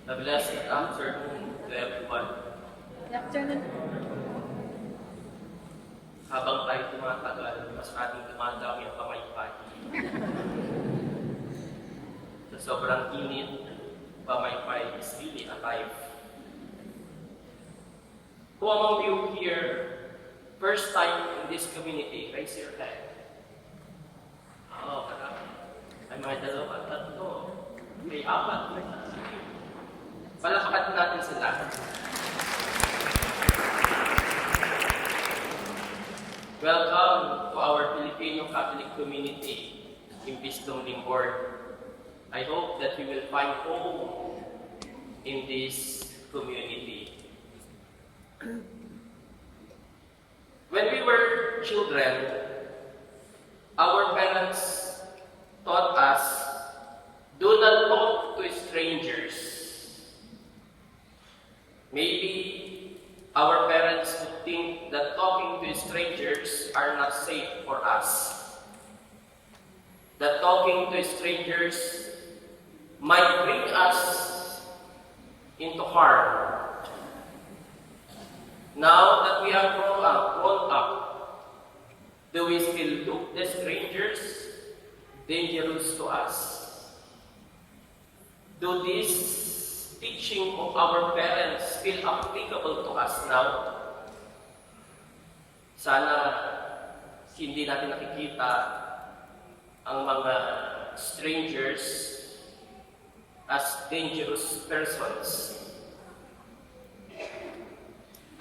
A blessed afternoon to everyone. Good afternoon. Habang tayo tumatagal, mas ating dumadami ang pamaypay. Sa sobrang init, pamaypay is really alive. Who among you here, first time in this community, raise your hand. Marami. Ay mga dalawa, tatlo, may apat, may tatlo. Palakpakan natin sila. Welcome to our Filipino Catholic community in Pistong Limbord. I hope that you will find home in this community. When we were children, our parents taught us, do not talk to strangers. Maybe our parents would think that talking to strangers are not safe for us. That talking to strangers might bring us into harm. Now that we are grown up, do we still look the strangers dangerous to us? Do this teaching of our parents still applicable to us now? Sana hindi natin nakikita ang mga strangers as dangerous persons.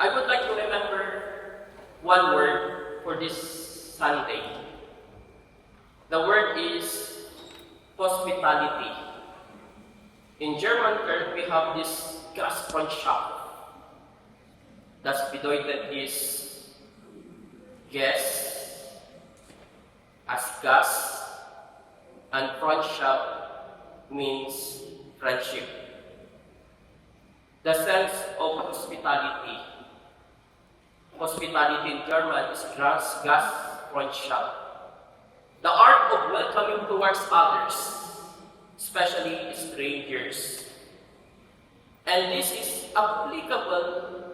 I would like to remember one word for this Sunday. The word is hospitality. In German term, we have this Gastfreundschaft. Das bedeutet is guest as Gast, and Freundschaft means friendship. The sense of hospitality. Hospitality in German is Gastfreundschaft. The art of welcoming towards others, especially strangers. And this is applicable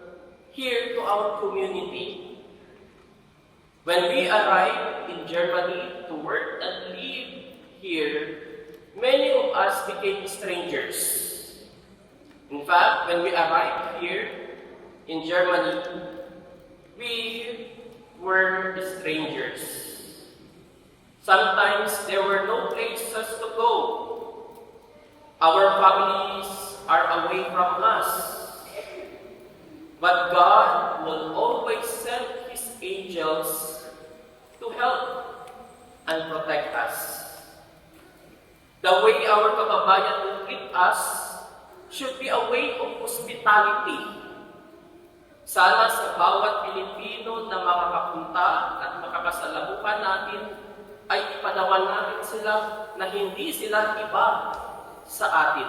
here to our community. When we arrived in Germany to work and live here, many of us became strangers. In fact, when we arrived here in Germany, we were strangers. Sometimes there were no places to go. Our families are away from us. But God will always send His angels to help and protect us. The way our kababayan will treat us should be a way of hospitality. Sana sa bawat Pilipino na makakapunta at makakasalamuhan natin ay ipanawan natin sila na hindi sila iba sa atin.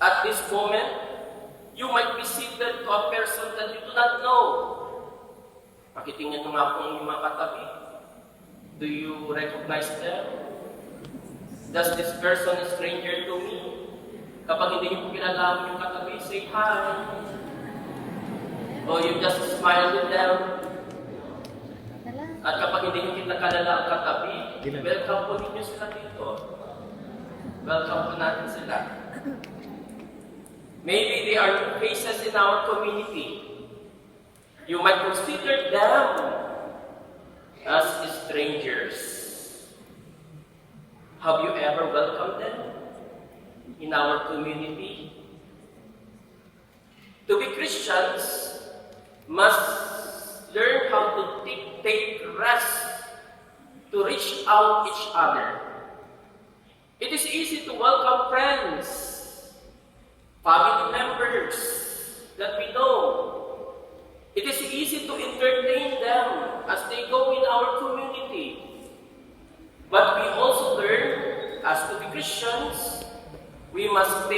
At this moment, you might be seated to a person that you do not know. Pakitingin mo nga po ang mga katabi. Do you recognize them? Does this person is stranger to me? Kapag hindi niyo po kilala yung katabi, say hi. Or you just smile with them. At kapag hindi niyo kilala ang katabi, welcome po ninyo sila dito. Welcome po natin sila. Maybe they are new faces in our community. You might consider them as strangers. Have you ever welcomed them in our community? To be Christians must learn how to take rest, to reach out each other. It is easy to welcome friends, family members that we know. It is easy to entertain them as they go in our community. But we also learn, as to be Christians, we must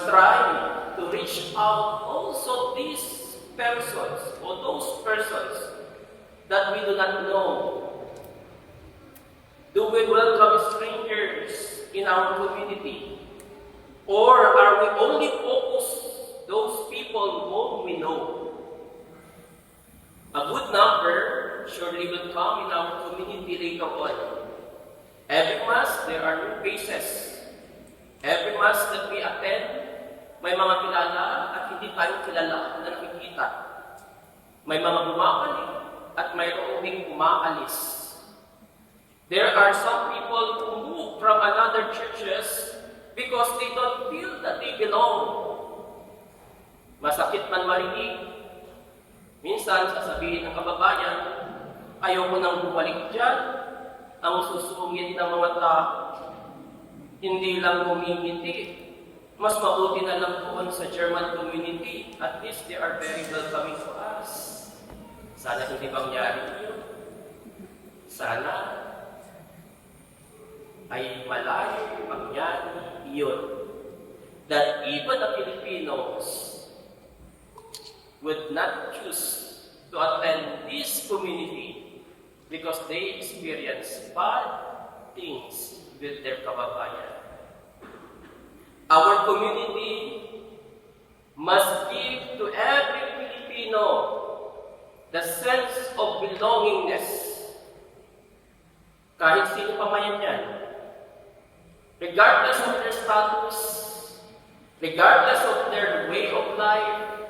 try to reach out also these persons or those persons that we do not know. Do we welcome strangers in our community? Or are we only focused those people whom we know? A good number surely will come in our community later on. Every Mass, there are new faces. Every Mass that we attend, may mga kilala at hindi tayo kilala na nakikita. May mga bumabalik at mayroong ding umaalis. There are some people who move from another churches because they don't feel that they belong. Masakit man marinig. Minsan, sasabihin ng kababayan, ayoko nang bumalik dyan. Ang susungit ng mga tao, hindi lang humingiti. Mas mabuti na lang doon sa German community. At least they are very welcoming to us. Sana hindi mangyari yun. Sana ay malayo mangyari yun. That even the Filipinos would not choose to attend this community because they experience bad things with their kababayan. Our community must give to every Filipino the sense of belongingness. Kahit sino pa man yan. Regardless of their status, regardless of their way of life,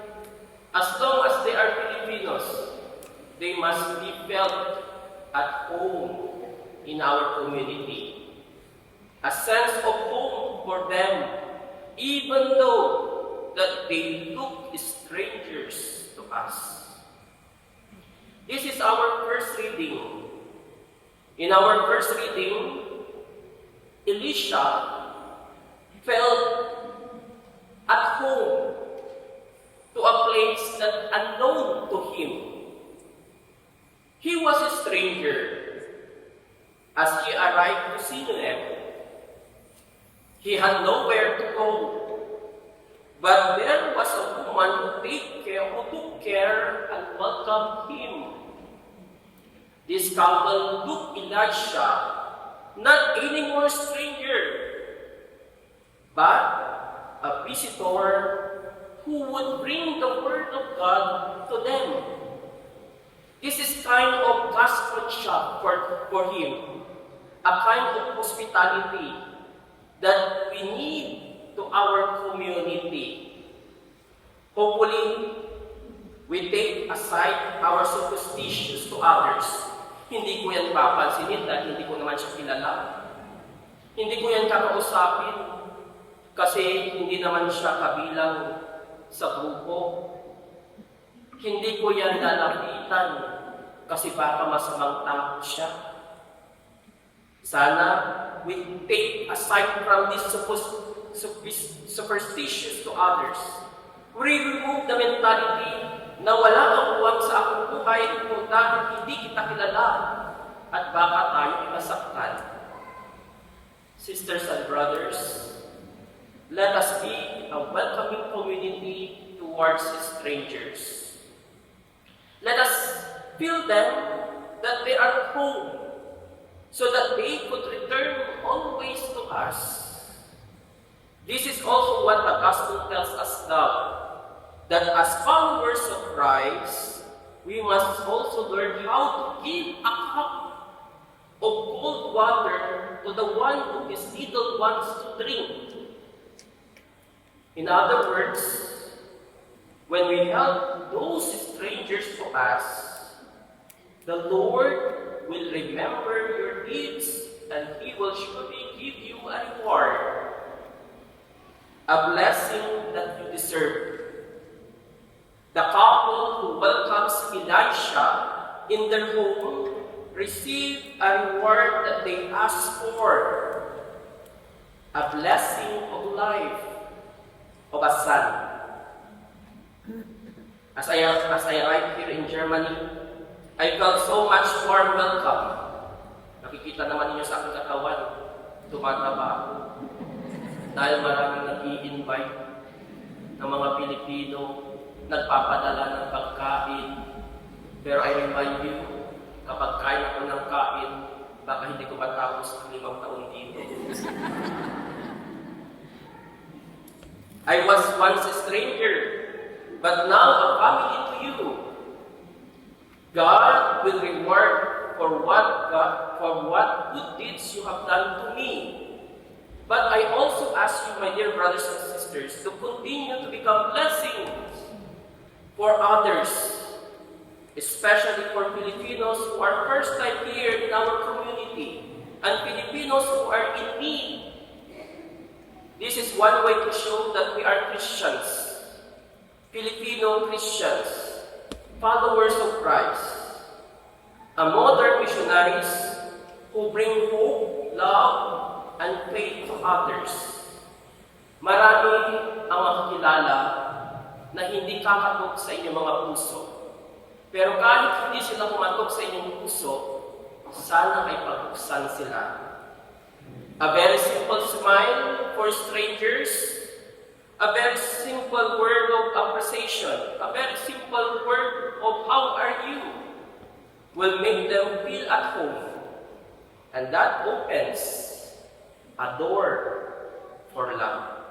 as long as they are Filipinos, they must be felt at home in our community. A sense of home for them, even though that they look strangers to us. This is our first reading. In our first reading, Elisha felt at home to a place that unknown to him. He was a stranger as he arrived to Siloam. He had nowhere to go. But there was a woman who took care and welcomed him. This couple took Elisha, not any more stranger, but a visitor who would bring the Word of God to them. This is kind of craftsmanship for him, a kind of hospitality that we need to our community. Hopefully, we take aside our superstitions to others. Hindi ko yan papansinin dahil hindi ko naman siya kilala. Hindi ko yan kakausapin kasi hindi naman siya kabilang sa grupo. Hindi ko yan lalapitan kasi baka masamang tao siya. Sana we take aside from this superstitions to others. We remove the mentality na wala kang buwang sa akong buhay kung dahil hindi kita kilala at baka tayo masaktan. Sisters and brothers, let us be a welcoming community towards strangers. Let us feel them that they are home, so that they could return always to us. This is also what the Gospel tells us now, that as followers of Christ, we must also learn how to give a cup of cold water to the one who is little wants to drink. In other words, when we help those strangers to us, the Lord will remember your deeds and He will surely give you a reward, a blessing that you deserve. The couple who welcomes Elisha in their home receive a reward that they asked for, a blessing of life, of a son. As I arrived here in Germany, I felt so much warm welcome. Nakikita naman ninyo sa aking katawan, tumataba ako. Dahil maraming nag-i-invite ng mga Pilipino, nagpapadala ng pagkain. Pero I remind you, kapag kain ako ng kain, baka hindi ko matapos ang 5 taon dito. I was once a stranger, but now a family to you. God will reward for what good deeds you have done to me. But I also ask you, my dear brothers and sisters, to continue to become blessings for others, especially for Filipinos who are first time here in our community, and Filipinos who are in need. This is one way to show that we are Christians, Filipino Christians, followers of Christ, a modern missionaries who bring hope, love, and faith to others. Marami ang makakilala na hindi kakatok sa inyong mga puso. Pero kahit hindi sila kumatok sa inyong puso, sana ay pag-buksan sila. A very simple smile for strangers, a very simple word of appreciation, a very simple word of how are you, will make them feel at home. And that opens a door for love.